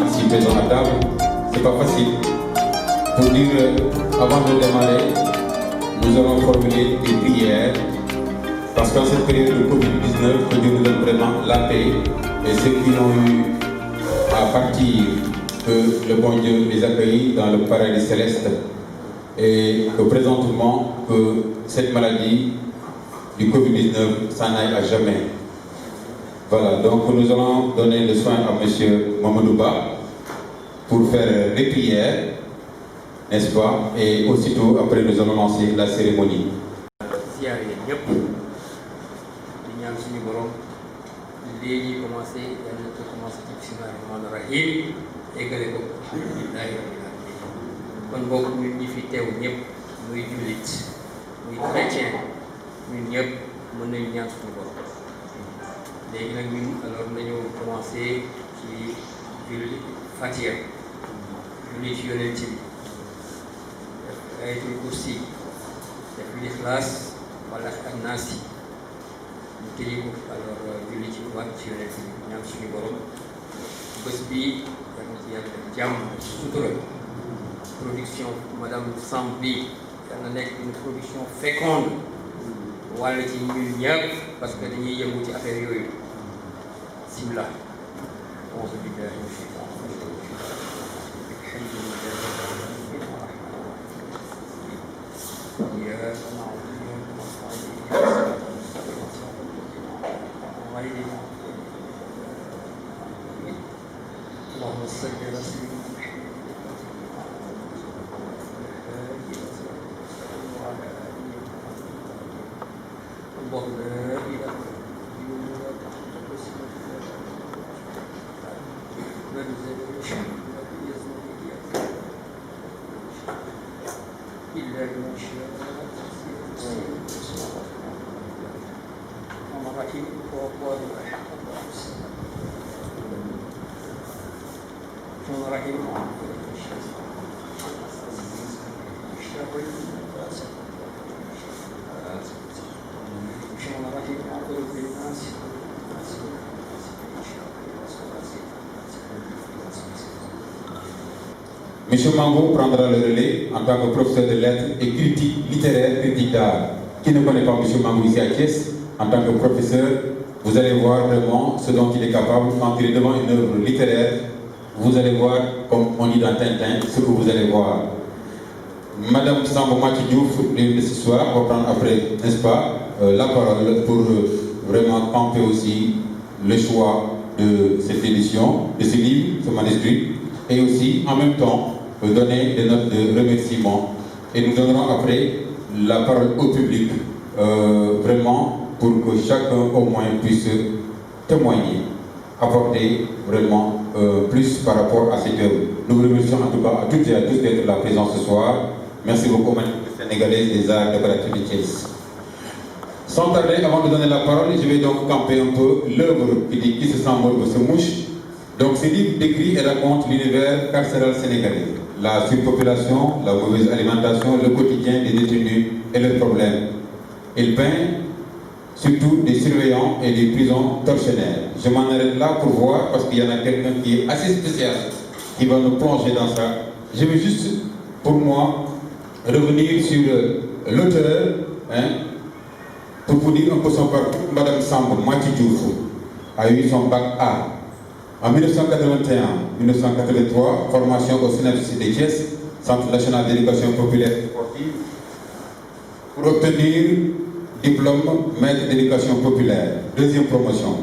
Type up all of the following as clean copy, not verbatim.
ici présents à table, c'est pas facile. Pour dire, avant de démarrer, nous allons formuler des prières, parce qu'en cette période de Covid-19, que Dieu nous donne vraiment la paix, et ceux qui ont eu à partir, que le bon Dieu les accueille dans le paradis céleste, et que présentement, que cette maladie du Covid-19 s'en aille à jamais. Voilà, donc nous allons donner le soin à M. Mamadou Ba pour faire les prières, n'est-ce pas? Et aussitôt, après, nous allons lancer la cérémonie. kon bokk ñun ñi fi teew ñëpp muy jullit muy chrétien ñun ñëpp mën nañu ñaan suñu borom léegi nag ñun alors nañu commencé ci julli Fatiha julli ci yonent bi def ayatul kursi def Ixlaas wala ak Naas yi ñu tëjee ko alors julli ci waat ci yonent bi ñaan suñu borom bés bi yal na ci yàlla def jàmm sutura production Madame Samb bi yal na nekk une production féconde wàll ci ñun ñëpp parce que dañuy yëngu ci affaire yooyu simla onze billahi mina shaytaani rajiim M. Mango prendra le relais en tant que professeur de lettres et critique littéraire, critique d'art. Qui ne connaît pas M. Mango ici à Thiès, en tant que professeur, vous allez voir vraiment ce dont il est capable quand il est devant une œuvre littéraire. Vous allez voir, comme on dit dans Tintin, ce que vous allez voir. Madame Sambo Matidiouf, de ce soir, va prendre après, n'est-ce pas, la parole pour vraiment camper aussi le choix de cette édition, de ce livre, ce manuscrit, et aussi, en même temps, donner des notes de remerciement. Et nous donnerons après la parole au public, vraiment, pour que chacun au moins puisse témoigner, apporter vraiment plus par rapport à cette œuvre. Nous vous remercions en tout cas à toutes et à tous d'être là présents ce soir. Merci beaucoup, Madame Sénégalaise des Arts décoratifs de Thiès. Sans tarder, avant de donner la parole, je vais donc camper un peu l'œuvre qui dit Qui se sent morgue se mouche. Donc, ce livre décrit et raconte l'univers carcéral sénégalais, la surpopulation, la mauvaise alimentation, le quotidien des détenus et leurs problèmes. Il peint surtout des surveillants et des prisons tortionnaires. Je m'en arrête là pour voir, parce qu'il y en a quelqu'un qui est assez spécial, qui va nous plonger dans ça. Je vais juste, pour moi, revenir sur l'auteur, pour vous dire un peu son parcours. Madame Samb Matidiouf a eu son bac A. En 1981-1983, formation au SNEPS de Thiès, Centre national d'éducation populaire et sportive, pour obtenir diplôme maître d'éducation populaire, deuxième promotion.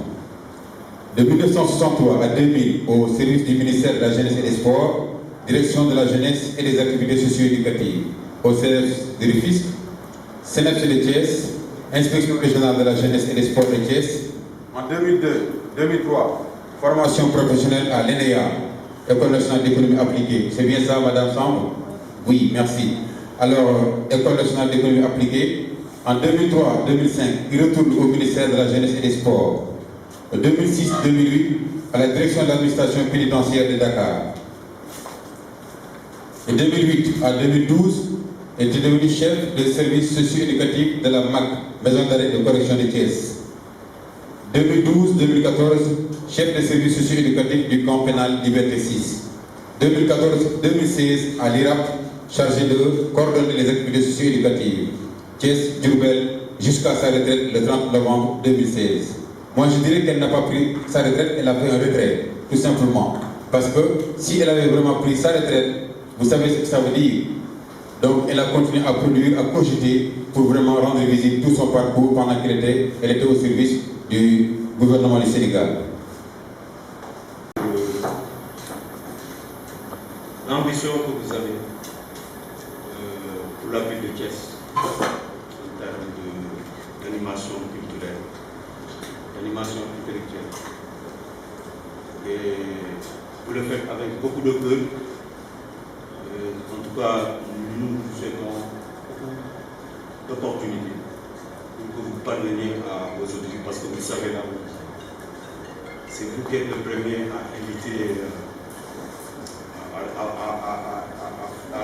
De 1963 à 2000, au service du ministère de la Jeunesse et des Sports, direction de la jeunesse et des activités socio-éducatives, au CES de Rufisque, SNEPS de Thiès, inspection régionale de la jeunesse et des sports de Thiès. En 2002-2003, formation professionnelle à l'ENEA, École nationale d'économie appliquée. C'est bien ça, Madame Samb? Oui, merci. Alors, École nationale d'économie appliquée. En 2003-2005, il retourne au ministère de la Jeunesse et des Sports. En 2006-2008, à la direction de l'administration pénitentiaire de Dakar. De 2008 à 2012, il était devenu chef des services socio-éducatifs de la MAC, Maison d'arrêt de correction de Thiès. 2012-2014, chef de service socio-éducatif du camp pénal Liberté 6. 2014-2016 à l'IRAP, chargé de coordonner les activités socio-éducatives. Thiès, Diourbel, jusqu'à sa retraite le 30 novembre 2016. Moi je dirais qu'elle n'a pas pris sa retraite, elle a fait un retrait, tout simplement. Parce que si elle avait vraiment pris sa retraite, vous savez ce que ça veut dire. Donc elle a continué à produire, à cogiter pour vraiment rendre visible tout son parcours pendant qu'elle était au service du gouvernement du Sénégal. L'ambition que vous avez pour la ville de Thiès en termes d'animation culturelle, d'animation intellectuelle, et vous le faites avec beaucoup de cœur. En tout cas, nous vous souhaitons beaucoup d'opportunités pour que vous parveniez à vos objectifs, parce que vous savez là où c'est vous qui êtes le premier à inviter, à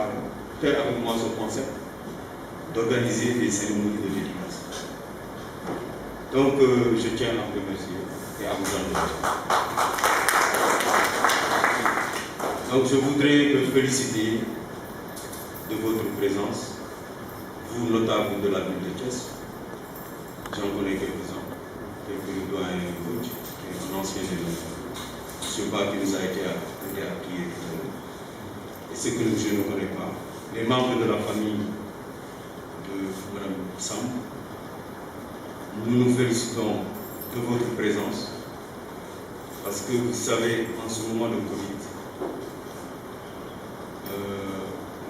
faire avec moi ce concept d'organiser des cérémonies de dédicace. Donc, je tiens à vous remercier et à vous en remercier. Donc, je voudrais me féliciter de votre présence, vous notables de la ville de Thiès. J'en connais quelques-uns, quelques doyens qui est un ancien élu. Ce pas qui nous a été appris. Et ce que je ne connais pas, les membres de la famille de Mme Sam, nous nous félicitons de votre présence, parce que vous savez, en ce moment de Covid,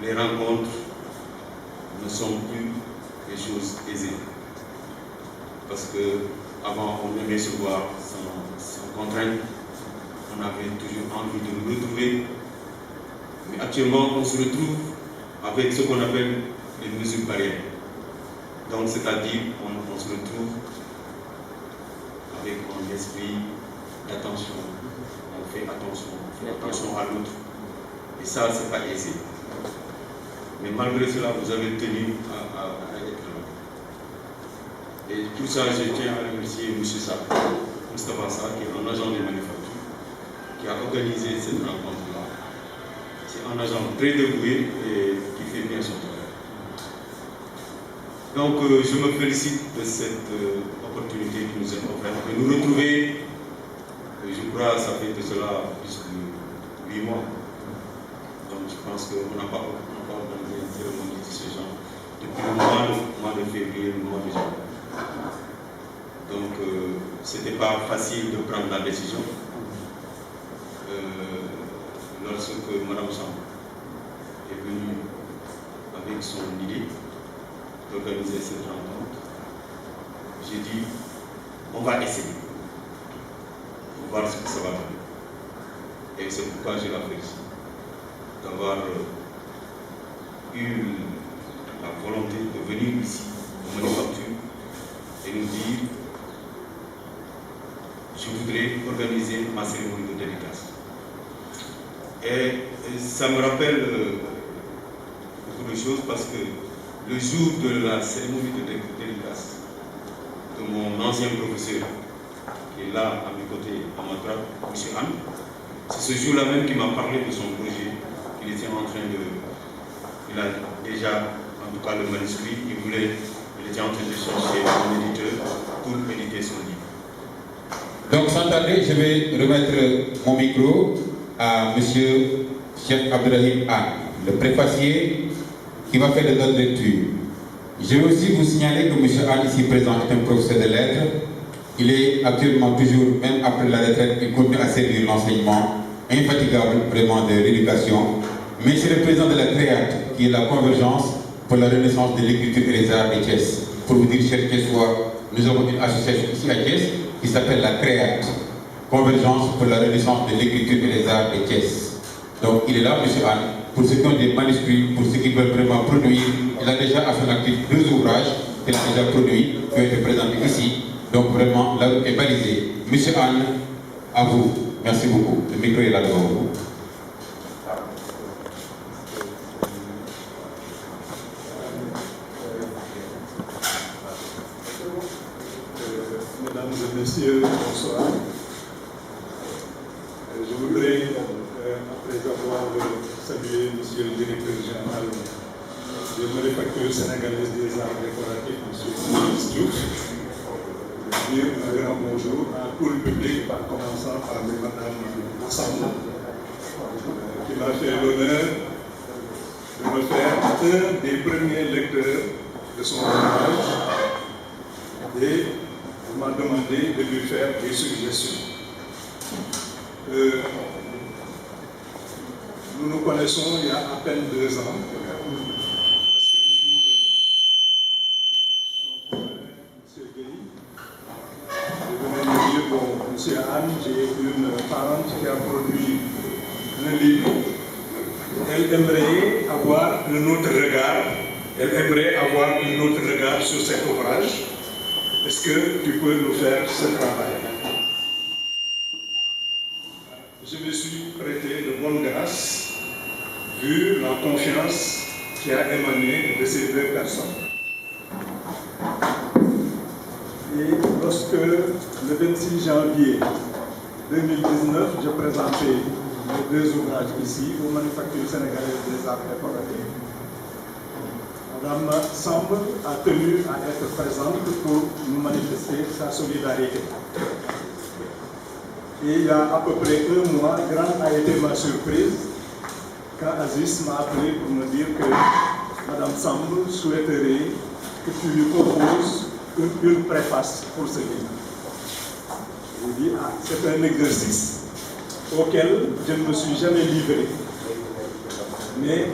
les rencontres ne sont plus des choses aisées. Parce qu'avant, on aimait se voir sans contrainte, on avait toujours envie de nous retrouver. Mais actuellement, on se retrouve avec ce qu'on appelle les mesures barrières. Donc, c'est-à-dire, on se retrouve avec un esprit d'attention. On fait attention à l'autre. Et ça, c'est pas aisé. Mais malgré cela, vous avez tenu à être là. Et tout ça, je tiens à remercier M. Moustapha Sarr, qui est un agent des manufactures, qui a organisé cette rencontre-là. C'est un agent très dévoué et qui fait bien son travail. Donc, je me félicite de cette opportunité qui nous est offerte de nous retrouver. Je crois que ça fait de cela plus de 8 mois. Donc, je pense qu'on n'a pas organisé une cérémonie de ce genre depuis le mois de février, le mois de janvier. Donc, ce n'était pas facile de prendre la décision. Lorsque Mme Sam est venue avec son idée d'organiser cette rencontre, j'ai dit, on va essayer. On va voir ce que ça va donner. Et c'est pourquoi je la félicite d'avoir eu la volonté de venir ici, au manufacture, et nous dire, je voudrais organiser ma cérémonie de dédicace. Et ça me rappelle beaucoup de choses, parce que le jour de la cérémonie de dédicace de mon ancien professeur, qui est là à mes côtés, à ma droite, M. Anne, c'est ce jour-là même qu'il m'a parlé de son projet. Il était en train il a déjà, en tout cas le manuscrit, il était en train de chercher un éditeur pour éditer son livre. Donc sans tarder, je vais remettre mon micro à M. Cheikh Abdourahim Anne, le préfacier qui va faire le don de lecture. Je vais aussi vous signaler que M. Anne, ici présent, est un professeur de lettres. Il est actuellement toujours, même après la retraite, il continue à servir l'enseignement infatigable vraiment de l'éducation. Mais c'est le président de la CREAT, qui est la convergence pour la renaissance de l'écriture et les arts de Thiès. Pour vous dire, chers Thiessois, nous avons une association ici à Thiès qui s'appelle la CREAT, Convergence pour la renaissance de l'écriture et les arts de Thiès. Donc il est là, M. Anne, pour ceux qui ont des manuscrits, pour ceux qui veulent vraiment produire. Il a déjà à son actif 2 ouvrages qu'il a déjà produits, qui ont été présentés ici. Donc vraiment, la route est balisée. M. Anne, à vous. Merci beaucoup. Le micro est là devant vous. Mesdames et messieurs, saluer monsieur le directeur général des manufactures sénégalaises des arts décoratifs, monsieur Diouf. Dire un grand bonjour à tout le public, en commençant par madame Assemble, qui m'a fait l'honneur de me faire un des premiers lecteurs de son ouvrage et m'a demandé de lui faire des suggestions. Nous nous connaissons il y a à peine 2 ans, parce que le jour, son frère, M. Gueye, je venais de dire, bon, M. Anne, j'ai une parente qui a produit un livre. Elle aimerait avoir un autre regard, sur cet ouvrage. Est-ce que tu peux nous faire ce travail? Je me suis prêté de bonne grâce, vu la confiance qui a émané de ces 2 personnes. Et lorsque, le 26 janvier 2019, je présentais les 2 ouvrages ici, aux manufactures sénégalaises des arts décoratifs, Madame Samb a tenu à être présente pour nous manifester sa solidarité. Et il y a à peu près 1 mois, grande a été ma surprise quand Aziz m'a appelé pour me dire que Madame Samb souhaiterait que tu lui proposes une préface pour ce livre. Je lui ai dit, c'est un exercice auquel je ne me suis jamais livré. Mais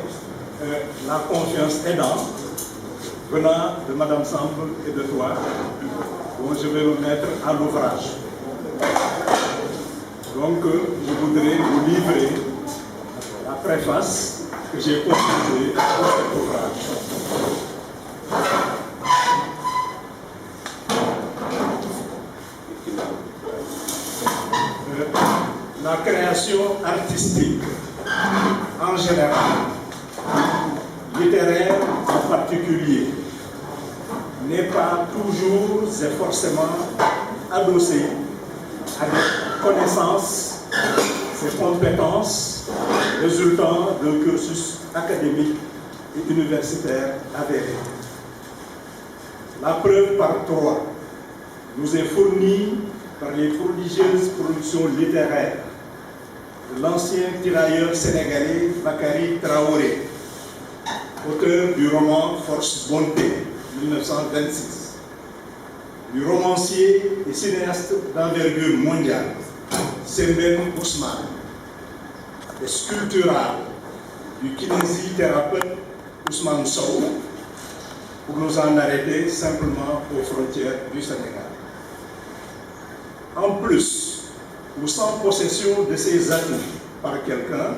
la confiance aidant, venant de Madame Samb et de toi, bon, je vais me mettre à l'ouvrage. Donc, je voudrais vous livrer la préface que j'ai composée pour cet ouvrage. La création artistique, en général, littéraire en particulier, n'est pas toujours et forcément adossée à des connaissances, ses compétences résultant d'un cursus académique et universitaire avéré. La preuve par 3 nous est fournie par les prodigieuses productions littéraires de l'ancien tirailleur sénégalais Bakary Traoré, auteur du roman Force Bonté, 1926, du romancier et cinéaste d'envergure mondiale, Sembène Ousmane, et sculptural du kinésithérapeute Ousmane Sow, pour nous en arrêter simplement aux frontières du Sénégal. En plus, ou sans possession de ces atouts par quelqu'un,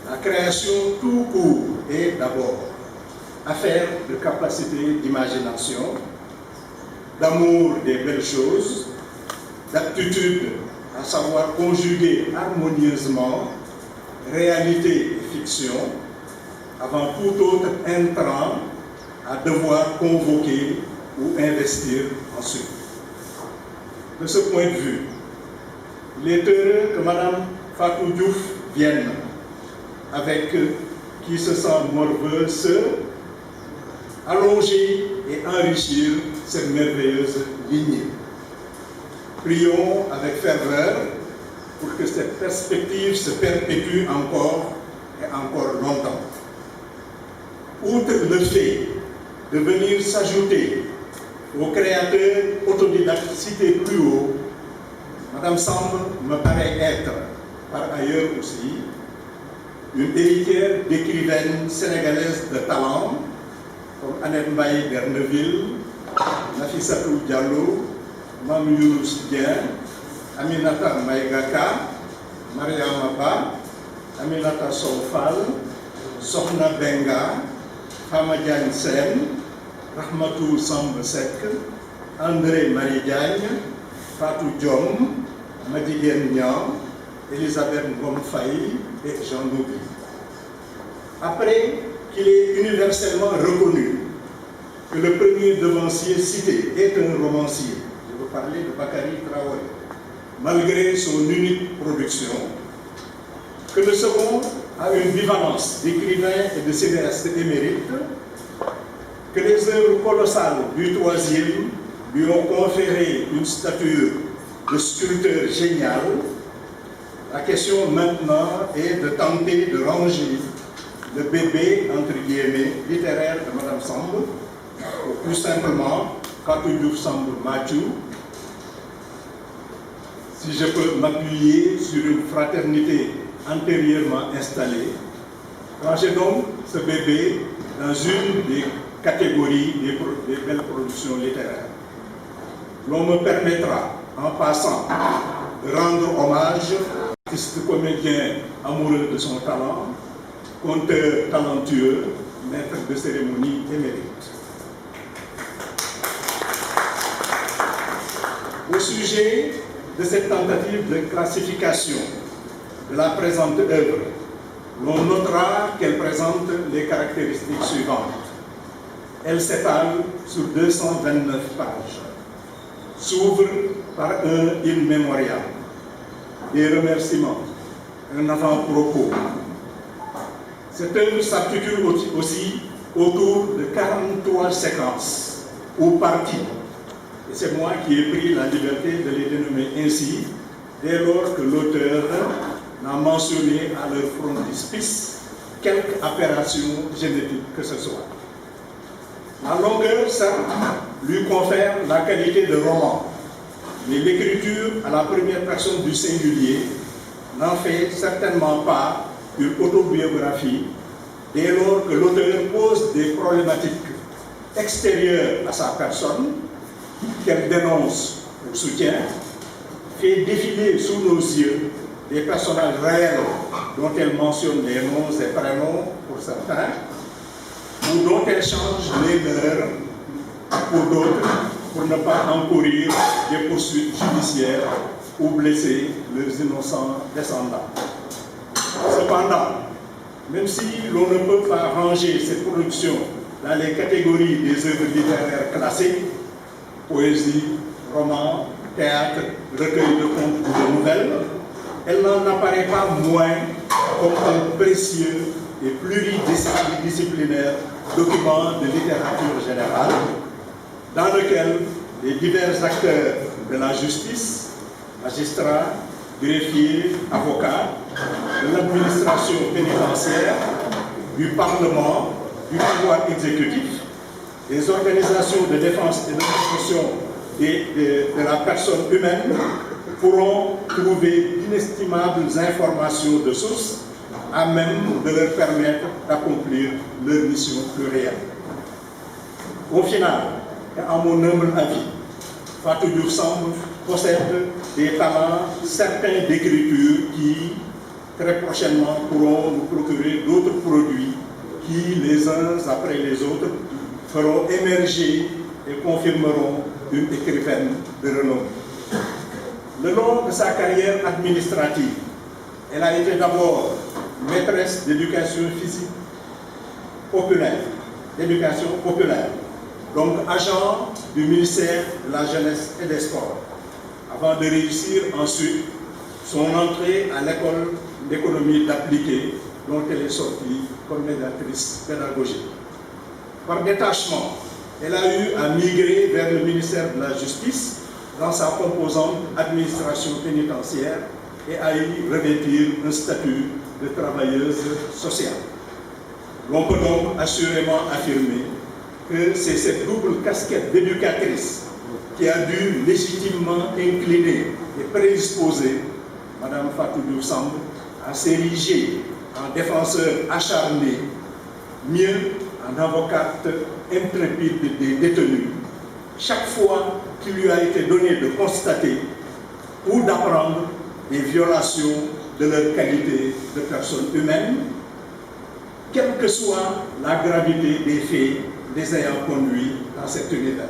la création tout court est d'abord affaire de capacité d'imagination, d'amour des belles choses, d'aptitude à savoir conjuguer harmonieusement réalité et fiction, avant tout autre intrant à devoir convoquer ou investir ensuite. De ce point de vue, il est heureux que Mme Fatou Diouf vienne, avec qui se sent morveuse, allonger et enrichir cette merveilleuse lignée. Prions avec ferveur pour que cette perspective se perpétue encore et encore longtemps. Outre le fait de venir s'ajouter aux créateurs autodidactes cités plus haut, Madame Samb me paraît être, par ailleurs aussi, une héritière d'écrivaines sénégalaises de talent, comme Annette Mbaye d'Erneville, Nafissatou Diallo, Mam Younous Dien, Aminata Maïgaka, Mariama Ba, Aminata Soufal, Sokhna Benga, Fama Diagne Sen, Rahmatou Samb Sek, André Marie Diagne, Fatou Diom, Madiguen Niang, Elisabeth Ngom Faye et Jean Noubi. Après qu'il est universellement reconnu que le premier devancier cité est un romancier, je veux parler de Bakary Traoré, malgré son unique production, que le second à une bivalence d'écrivain et de cinéaste émérite, que les œuvres colossales du troisième lui ont conféré une stature de sculpteur génial, la question maintenant est de tenter de ranger le bébé, entre guillemets, littéraire de Mme Samb, ou plus simplement, Fatou Diouf Samb Mathieu, si je peux m'appuyer sur une fraternité antérieurement installée, ranger donc ce bébé dans une des catégories des belles productions littéraires. L'on me permettra, en passant, de rendre hommage à l'artiste comédien amoureux de son talent, conteur talentueux, maître de cérémonie émérite. Au sujet de cette tentative de classification de la présente œuvre, l'on notera qu'elle présente les caractéristiques suivantes. Elle s'étale sur 229 pages, s'ouvre par un in memoriam, des remerciements, un avant-propos. Cette œuvre s'articule aussi autour de 43 séquences ou parties. Et c'est moi qui ai pris la liberté de les dénommer ainsi, dès lors que l'auteur n'a mentionné à leur frontispice quelque aberration génétique que ce soit. La longueur, certes, lui confère la qualité de roman, mais l'écriture à la première personne du singulier n'en fait certainement pas une autobiographie, dès lors que l'auteur pose des problématiques extérieures à sa personne, qu'elle dénonce ou soutient, fait défiler sous nos yeux des personnages réels dont elle mentionne les noms et prénoms pour certains, ou dont elle change les leurs pour d'autres, pour ne pas encourir des poursuites judiciaires ou blesser leurs innocents descendants. Cependant, même si l'on ne peut pas ranger cette production dans les catégories des œuvres littéraires classiques, poésie, roman, théâtre, recueil de contes ou de nouvelles, elle n'en apparaît pas moins comme un précieux et pluridisciplinaire document de littérature générale dans lequel les divers acteurs de la justice, magistrats, greffiers, avocats, de l'administration pénitentiaire, du Parlement, du pouvoir exécutif, des organisations de défense et de protection de la personne humaine pourront trouver d'inestimables informations de sources à même de leur permettre d'accomplir leur mission plurielle. Au final, et à mon humble avis, Fatou Diouf Samb possède des talents certains d'écriture qui, très prochainement, pourront nous procurer d'autres produits qui, les uns après les autres, feront émerger et confirmeront une écrivaine de renom. Le long de sa carrière administrative, elle a été d'abord maîtresse d'éducation physique populaire, donc agent du ministère de la Jeunesse et des Sports, avant de réussir ensuite son entrée à l'école d'économie appliquée dont elle est sortie comme médiatrice pédagogique. Par détachement, elle a eu à migrer vers le ministère de la Justice dans sa composante administration pénitentiaire et à y revêtir un statut de travailleuse sociale. On peut donc assurément affirmer que c'est cette double casquette d'éducatrice qui a dû légitimement incliner et prédisposer Mme Fatou Diouf Samb à s'ériger en défenseur acharné, mieux en avocate intrépide des détenus, chaque fois qu'il lui a été donné de constater ou d'apprendre des violations de leur qualité de personne humaine, quelle que soit la gravité des faits les ayant conduits dans cet univers.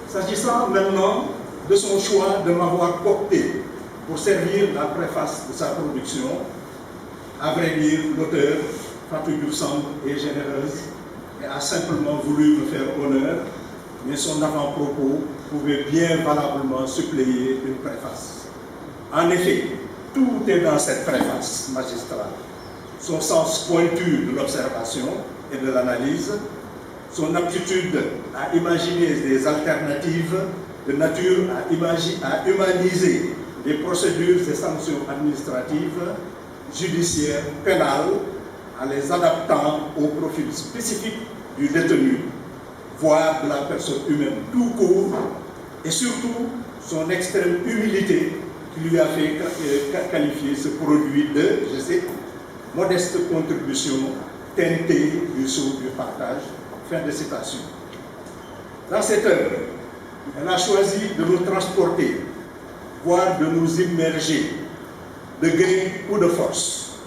S'agissant maintenant de son choix de m'avoir porté pour servir la préface de sa production, à vrai dire, l'auteur, Fatou Diouf Samb, est généreuse et a simplement voulu me faire honneur, mais son avant-propos pouvait bien valablement suppléer une préface. En effet, tout est dans cette préface magistrale. son sens pointu de l'observation et de l'analyse, son aptitude à imaginer des alternatives de nature à humaniser les procédures et sanctions administratives, judiciaires, pénales, en les adaptant au profil spécifique du détenu, voire de la personne humaine tout court, et surtout son extrême humilité qui lui a fait qualifier ce produit de, je sais, modeste contribution teintée du sceau du partage. Fin de citation. Dans cette œuvre, elle a choisi de nous transporter, voire de nous immerger, de gré ou de force,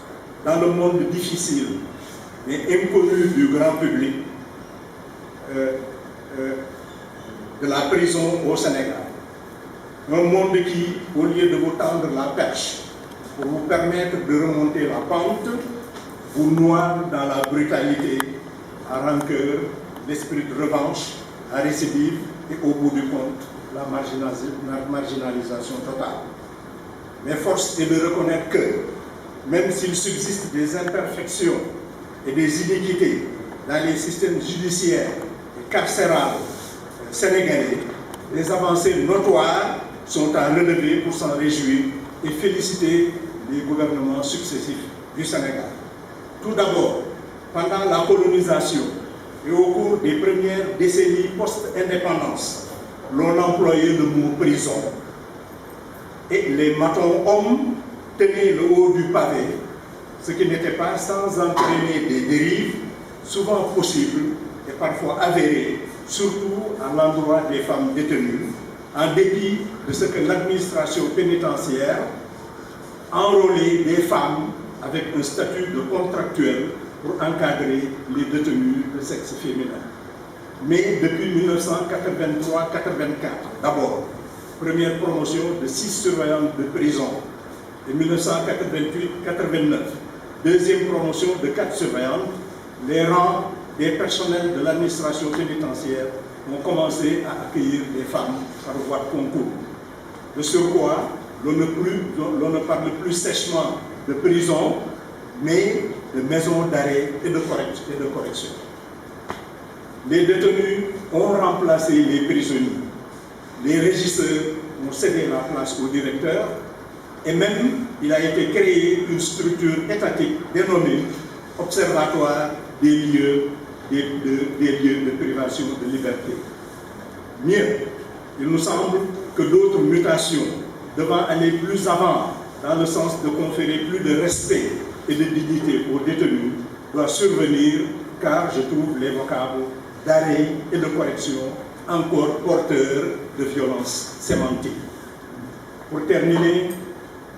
dans le monde difficile mais inconnu du grand public de la prison au Sénégal. Un monde qui, au lieu de vous tendre la perche pour vous permettre de remonter la pente, vous noie dans la brutalité, la rancœur, l'esprit de revanche, la récidive et au bout du compte, la marginalisation totale. Mais force est de reconnaître que, même s'il subsiste des imperfections et des iniquités dans les systèmes judiciaires et carcérales sénégalais, les avancées notoires sont à relever pour s'en réjouir et féliciter les gouvernements successifs du Sénégal. Tout d'abord, pendant la colonisation et au cours des premières décennies post-indépendance, l'on employait le mot prison. Et les matons hommes tenaient le haut du pavé, ce qui n'était pas sans entraîner des dérives, souvent possibles et parfois avérées, surtout à l'endroit des femmes détenues, en dépit de ce que l'administration pénitentiaire enrôlait des femmes avec un statut de contractuel pour encadrer les détenus de sexe féminin. Mais depuis 1983-84, d'abord, première promotion de 6 surveillantes de prison, et 1988-89, deuxième promotion de 4 surveillantes, les rangs des personnels de l'administration pénitentiaire ont commencé à accueillir des femmes par voie de concours. De surcroît, l'on ne parle plus sèchement de prison, mais de maison d'arrêt et de correction. Les détenus ont remplacé les prisonniers. Les régisseurs ont cédé la place au directeur et même il a été créé une structure étatique dénommée Observatoire des lieux de privation de liberté. Mieux, il nous semble que d'autres mutations devant aller plus avant dans le sens de conférer plus de respect et de dignité aux détenus doivent survenir car je trouve les vocables d'arrêt et de correction encore porteurs de violence sémantique. Pour terminer,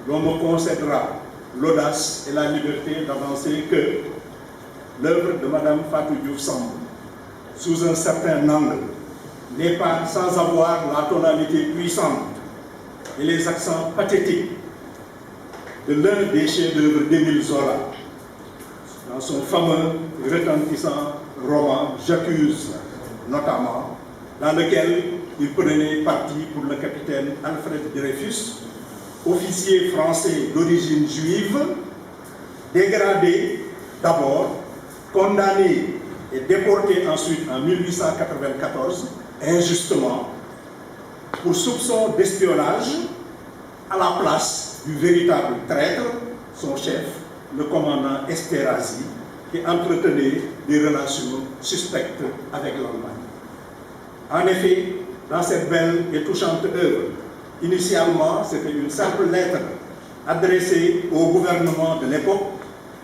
l'on me concédera l'audace et la liberté d'avancer que l'œuvre de Mme Fatou Diouf Samb, sous un certain angle, n'est pas sans avoir la tonalité puissante et les accents pathétiques de l'un des chefs-d'œuvre d'Émile Zola, dans son fameux et retentissant roman J'accuse, notamment, dans lequel il prenait parti pour le capitaine Alfred Dreyfus, officier français d'origine juive, dégradé d'abord, condamné et déporté ensuite en 1894, injustement, pour soupçon d'espionnage, à la place du véritable traître, son chef, le commandant Esterhazy, qui entretenait des relations suspectes avec l'Allemagne. En effet, dans cette belle et touchante œuvre, initialement, c'était une simple lettre adressée au gouvernement de l'époque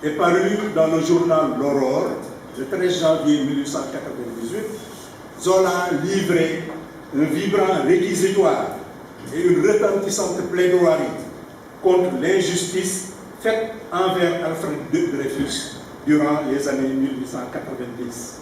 et parue dans le journal L'Aurore, le 13 janvier 1898. Zola livrait un vibrant réquisitoire et une retentissante plaidoirie contre l'injustice faite envers Alfred Dreyfus durant les années 1890.